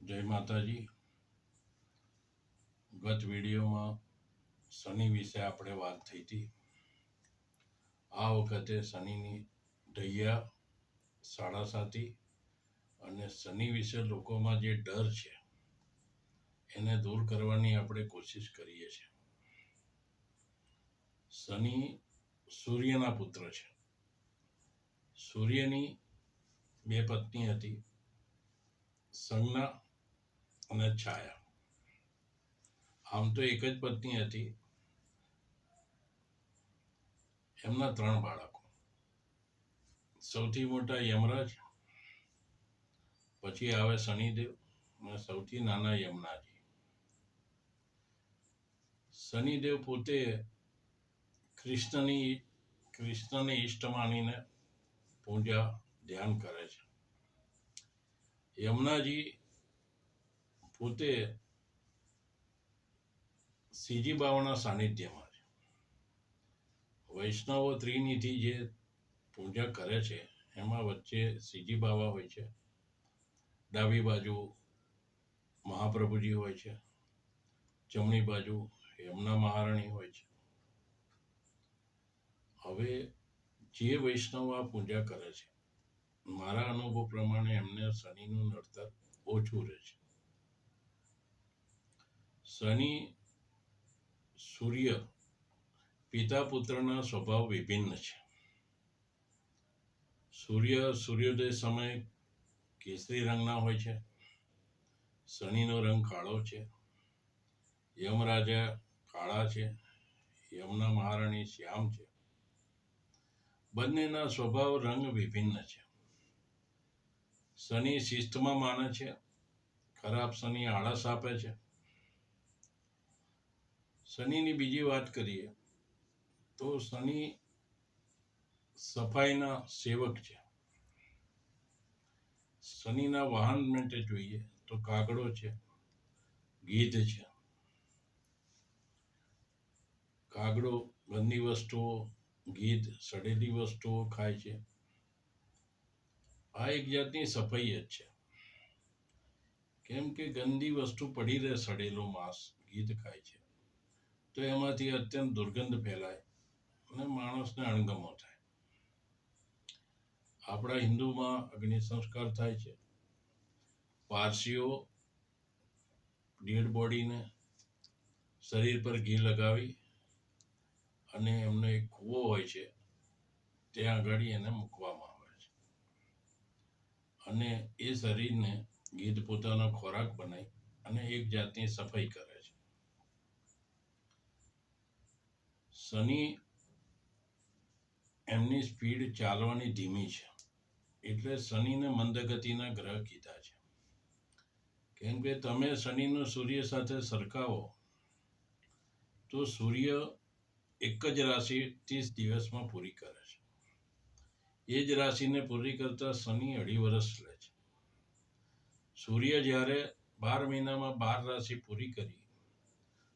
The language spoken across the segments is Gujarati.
જય માતાજી. ગત વિડીયોમાં શનિ વિશે આપણે વાત થઈ હતી. આ વખતે શનિની ઢૈયા સાડાસાતી અને શનિ વિશે લોકોમાં જે ડર છે એને દૂર કરવાની આપણે કોશિશ કરીએ છીએ. શનિ સૂર્યના પુત્ર છે. સૂર્યની બે પત્ની હતી, સંજ્ઞા અને છાયા. આમ તો એક જ પત્ની હતી. એમના 3 બાળકો. સૌથી મોટા યમરાજ, પછી આવે શનિદેવ અને સૌથી નાના યમનાજી. શનિદેવ પોતે કૃષ્ણને ઈષ્ટ માનીને પૂજા ધ્યાન કરે છે. યમનાજી પોતે શ્રીજી બાવાના સાનિધ્યમાં છે. વૈષ્ણવો ત્રિનિધિ જે પૂજા કરે છે એમાં વચ્ચે શ્રીજી બાવા હોય છે, ડાબી બાજુ મહાપ્રભુજી હોય છે, જમણી બાજુ યમુના મહારાણી હોય છે. હવે જે વૈષ્ણવ આ પૂજા કરે છે, મારા અનુભવ પ્રમાણે એમને શનિનું નડતર ઓછું રહે છે. શનિ સૂર્ય પિતા પુત્રના સ્વભાવ વિભિન્ન છે. સૂર્યોદય સમયે કેસરી રંગના હોય છે. શનિનો રંગ કાળો છે. યમરાજા કાળા છે. યમુના મહારાણી શ્યામ છે. બંનેના સ્વભાવ રંગ વિભિન્ન છે. શનિ શિસ્તમાં માને છે. ખરાબ શનિ આળસ આપે છે. શનિની બીજી વાત કરીએ તો શનિ સફાઈના સેવક છે. શનિના વાહન માટે જોઈએ તો કાગડો છે, ગીધ છે. કાગડો ગંદી વસ્તુઓ, ગીધ સડેલી વસ્તુઓ ખાય છે. આ એક જાતની સફાઈ જ છે. કેમ કે ગંદી વસ્તુ પડી રહે, સડેલું માંસ ગીધ ખાય છે તો એમાંથી અત્યંત દુર્ગંધ ફેલાય અને માણસને અણગમો થાય. આપણા હિન્દુમાં અગ્નિ સંસ્કાર થાય છે. પારસીઓ ડેડ બોડીને શરીર પર ઘી લગાવી અને એમનો એક કૂવો હોય છે ત્યાં આગળ એને મૂકવામાં આવે છે અને એ શરીરને ગીધ પોતાનો ખોરાક બનાવી અને એક જાતની સફાઈ કરે છે. શનિ એમની સ્પીડ ચાલવાની ધીમી છે એટલે શનિને મંદગતિના ગ્રહ કીધા છે. કેમ કે તમે શનિનો સૂર્ય સાથે સરખાવો તો સૂર્ય એક જ રાશિ 30 દિવસમાં પૂરી કરે છે. એ જ રાશિને પૂરી કરતા શનિ 2.5 વર્ષ લે છે. સૂર્ય જ્યારે 12 મહિનામાં 12 રાશિ પૂરી કરી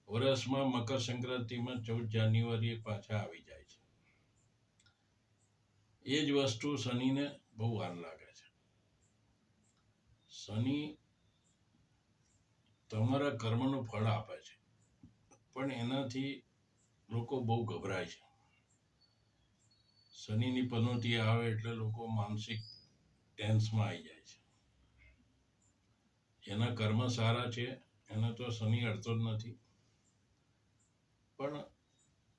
વર્ષમાં મકર સંક્રાંતિમાં 14 જાન્યુઆરીએ પાછા આવી જાય છે. એ જ વસ્તુ શનિને બહુ વાર લાગે છે. શનિ તમારા કર્મનું ફળ આપે છે પણ એનાથી લોકો બહુ ગભરાય છે. શનિની પનોતી આવે એટલે લોકો માનસિક ટેન્સમાં આવી જાય છે. એના કર્મ સારા છે એને તો શનિ અડતો જ નથી. પણ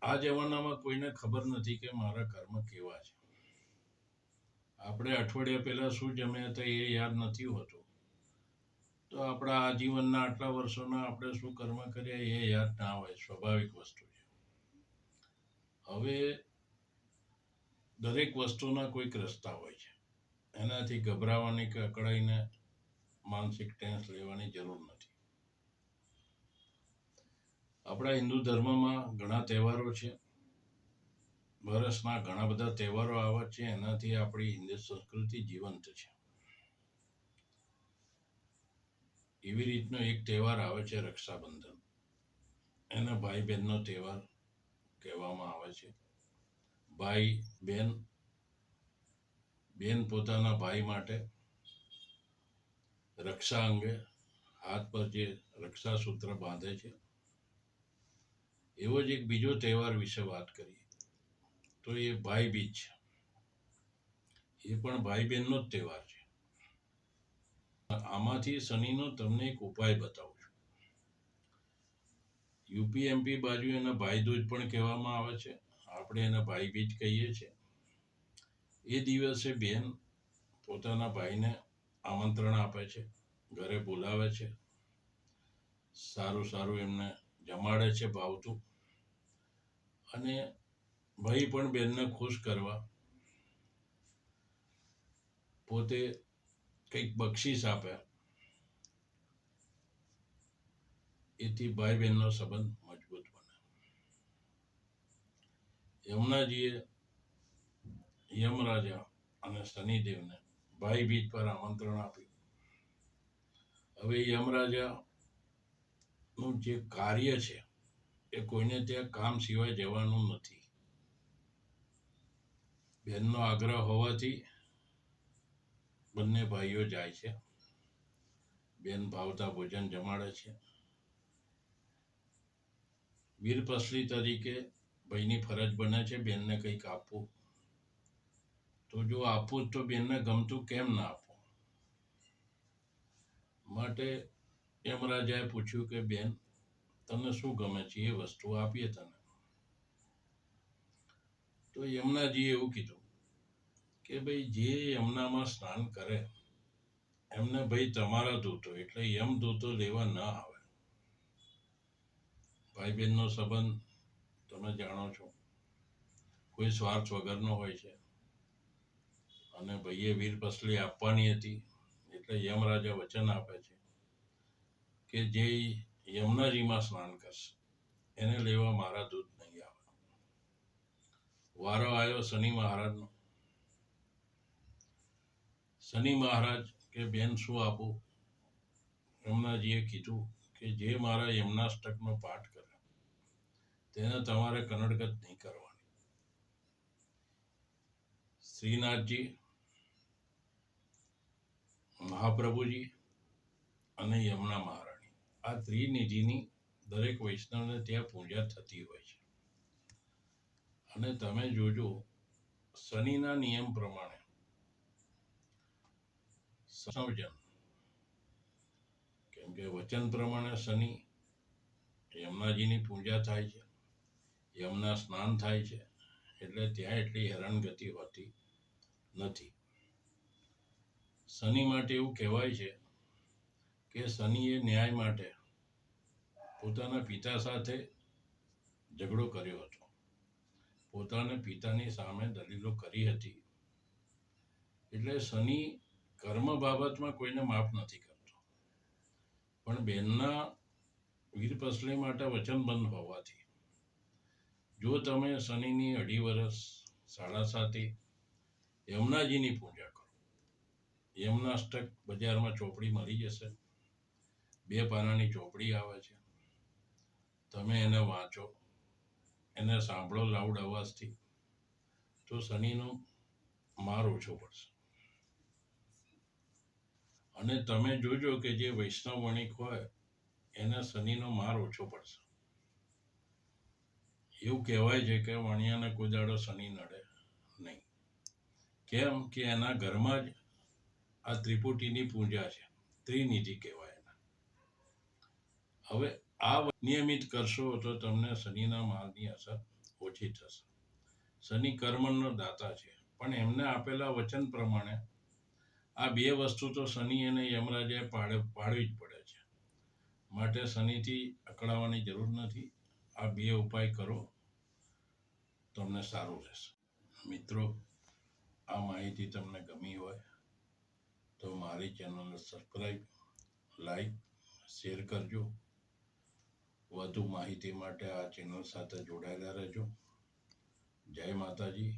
આ જમાનામાં કોઈને ખબર નથી કે મારા કર્મ કેવા છે. આપણે અઠવાડિયા પહેલા શું જમ્યા હતા એ યાદ નથી હોતું તો આપણા આજીવનના આટલા વર્ષોના આપણે શું કર્મ કર્યા એ યાદ ના હોય. સ્વાભાવિક વસ્તુ છે. હવે દરેક વસ્તુના કોઈક રસ્તા હોય છે. એનાથી ગભરાવાની કે અકળાઈને માનસિક ટેન્સ લેવાની જરૂર નથી. આપણા હિન્દુ ધર્મમાં ઘણા તહેવારો છે. વર્ષના ઘણા બધા તહેવારો આવે છે. એનાથી આપણી હિન્દુ સંસ્કૃતિ જીવંત છે. એવી રીતનો એક તહેવાર આવે છે રક્ષાબંધન. એને ભાઈ બહેનનો તહેવાર કહેવામાં આવે છે. ભાઈ બેન પોતાના ભાઈ માટે રક્ષા અંગે હાથ પર જે રક્ષાસૂત્ર બાંધે છે, એવો જ એક બીજો તહેવાર વિશે વાત કરીએ તો એ ભાઈ બીજ છે. એ પણ ભાઈ બહેનનો જ તહેવાર છે. આમાંથી શનિનો તમને એક ઉપાય બતાવું છું. યુપી એમપી બાજુ એના ભાઈ દૂજ પણ કહેવામાં આવે છે, આપણે એને ભાઈ બીજ કહીએ છીએ. એ દિવસે બેન પોતાના ભાઈને આમંત્રણ આપે છે, ઘરે બોલાવે છે, સારું સારું એમને જમાડે છે ભાવતું, અને ભાઈ પણ બેનને ખુશ કરવા પોતે કંઈક બક્ષિસ આપે. એથી ભાઈ બહેનનો સંબંધ મજબૂત બને. યમુનાજીએ યમરાજા અને શનિદેવને ભાઈ બીજ પર આમંત્રણ આપ્યું. હવે યમરાજાનું જે કાર્ય છે એ કોઈને ત્યાં કામ સિવાય જવાનું નથી. બહેનનો આગ્રહ હોવાથી બંને ભાઈઓ જાય છે. બેન ભાવતા ભોજન જમાડે છે. વીરપસલી તરીકે ભાઈની ફરજ બને છે બેનને કંઈક આપવું. તો જો આપવું તો બેનને ગમતું કેમ ના આપવું? માટે યમરાજાએ પૂછ્યું કે બેન, તને શું ગમે છે એ વસ્તુ આપીએ તને. તો યમુનાજીએ એવું કીધું કે ભાઈ જે યમુનામાં સ્નાન કરે એમને ભાઈ તમારા દૂતો એટલે યમદૂતો લેવા ન આવે. ભાઈ બહેનનો સંબંધ તમે જાણો છો, કોઈ સ્વાર્થ વગરનો હોય છે. અને ભાઈએ વીરપસલી આપવાની હતી એટલે યમરાજા વચન આપે છે કે જે યમુનાજીમાં સ્નાન કરશે એને લેવા મારા દૂત નહીં આવે. વારો આવ્યો શનિ મહારાજનો. શનિ મહારાજ કે બેન શું આપું? યમુનાજીએ કીધું કે જે મારા યમનાષ્ટકનો પાઠ કરે તેને તમારે કનડગત નહીં કરવાની. શ્રીનાથજી, મહાપ્રભુજી અને યમુના મહારાણી, આ ત્રિનિધિની દરેક વૈષ્ણવને ત્યાં પૂજા થતી હોય છે. અને તમે જોજો શનિના નિયમ પ્રમાણે સંજન, કેમ કે વચન પ્રમાણે શનિ યમુનાજીની પૂજા થાય છે, યમુના સ્નાન થાય છે, એટલે ત્યાં એટલી હેરાનગતિ હોતી નથી. શનિ માટે એવું કહેવાય છે કે શનિએ ન્યાય માટે પોતાના પિતા સાથે ઝઘડો કર્યો હતો. પોતાના પિતાની સામે દલીલો કરી હતી. એટલે શનિ કર્મ બાબતમાં કોઈને માફ નથી કરતો. પણ બેનના વીરપસલી માટે વચનબંધ હોવાથી જો તમે શનિની 2.5 વર્ષ 7.5 યમુનાજીની પૂજા કરો, યમનાષ્ટક બજારમાં ચોપડી મળી જશે, 2 પાનાની ચોપડી આવે છે, તમે એને વાંચો, એને સાંભળો લાઉડ અવાજથી, તો શનિનો માર ઓછો પડશે. અને તમે જોજો કે જે વૈષ્ણવ વણિક હોય એને શનિનો માર ઓછો પડશે. એવું કહેવાય છે કે વણિયાને કોઈ દાડો શનિ નડે નહીં. કેમ કે એના ઘરમાં જ આ ત્રિપુટીની પૂજા છે, ત્રિનિધિ કહેવાય એને. હવે આ નિયમિત કરશો તો તમને શનિના મારની અસર ઓછી થશે. શનિ કર્મનો દાતા છે, પણ એમને આપેલા વચન પ્રમાણે આ 2 વસ્તુ તો શનિ અને યમરાજાએ પાડવી જ પડે છે. માટે શનિથી અકળાવવાની જરૂર નથી. આ 2 ઉપાય કરો, તમને સારું રહેશે. મિત્રો, આ માહિતી તમને ગમી હોય તો મારી ચેનલને સબસ્ક્રાઈબ, લાઈક, શેર કરજો. વધુ માહિતી માટે આ ચેનલ સાથે જોડાયેલા રહેજો. જય માતાજી.